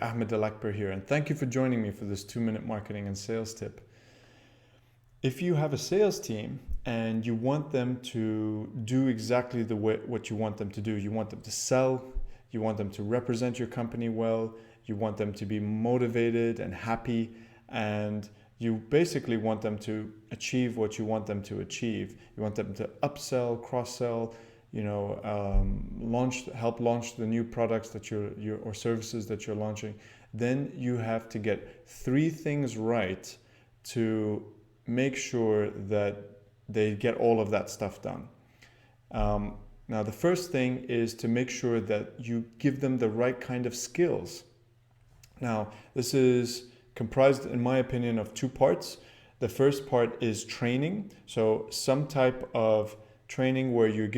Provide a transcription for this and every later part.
Ahmed Al Akbar here, and thank you for joining me for this 2-minute marketing and sales tip. If you have a sales team and you want them to do exactly what you want them to do, you want them to sell, you want them to represent your company well, you want them to be motivated and happy, and you basically want them to achieve what you want them to achieve. You want them to upsell, cross-sell, help launch the new products that or services that you're launching. Then you have to get 3 things right to make sure that they get all of that stuff done. Now, the first thing is to make sure that you give them the right kind of skills. Now, this is comprised, in my opinion, of 2 parts. The first part is training. So some type of training where you're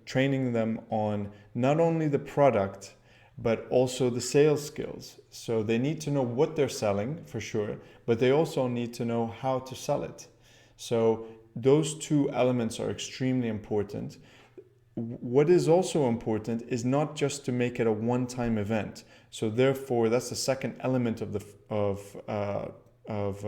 training them on not only the product, but also the sales skills. So they need to know what they're selling for sure, but they also need to know how to sell it. So those 2 elements are extremely important. What is also important is not just to make it a one-time event. So therefore, that's the second element of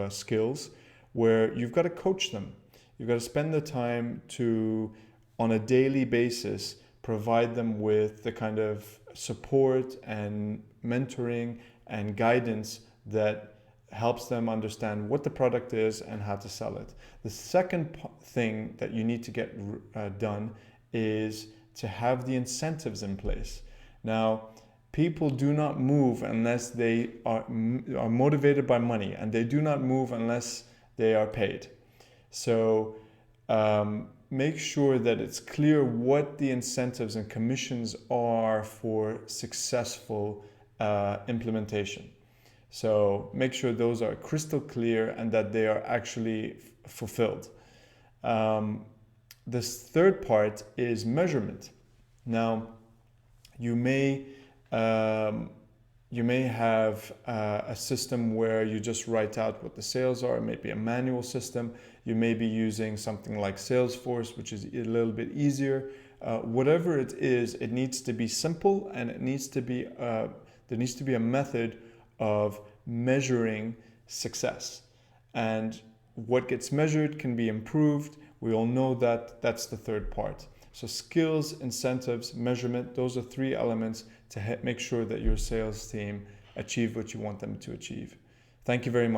skills, where you've got to coach them. You've got to spend the time to, on a daily basis, provide them with the kind of support and mentoring and guidance that helps them understand what the product is and how to sell it. The second thing that you need to get done is to have the incentives in place. Now, people do not move unless they are motivated by money, and they do not move unless they are paid. So make sure that it's clear what the incentives and commissions are for successful implementation. So make sure those are crystal clear and that they are actually fulfilled. This third part is measurement. Now, you may have a system where you just write out what the sales are. It may be a manual system. You may be using something like Salesforce, which is a little bit easier. Whatever it is, it needs to be simple, and there needs to be a method of measuring success. And what gets measured can be improved. We all know that. That's the third part. So skills, incentives, measurement, those are 3 elements to make sure that your sales team achieve what you want them to achieve. Thank you very much.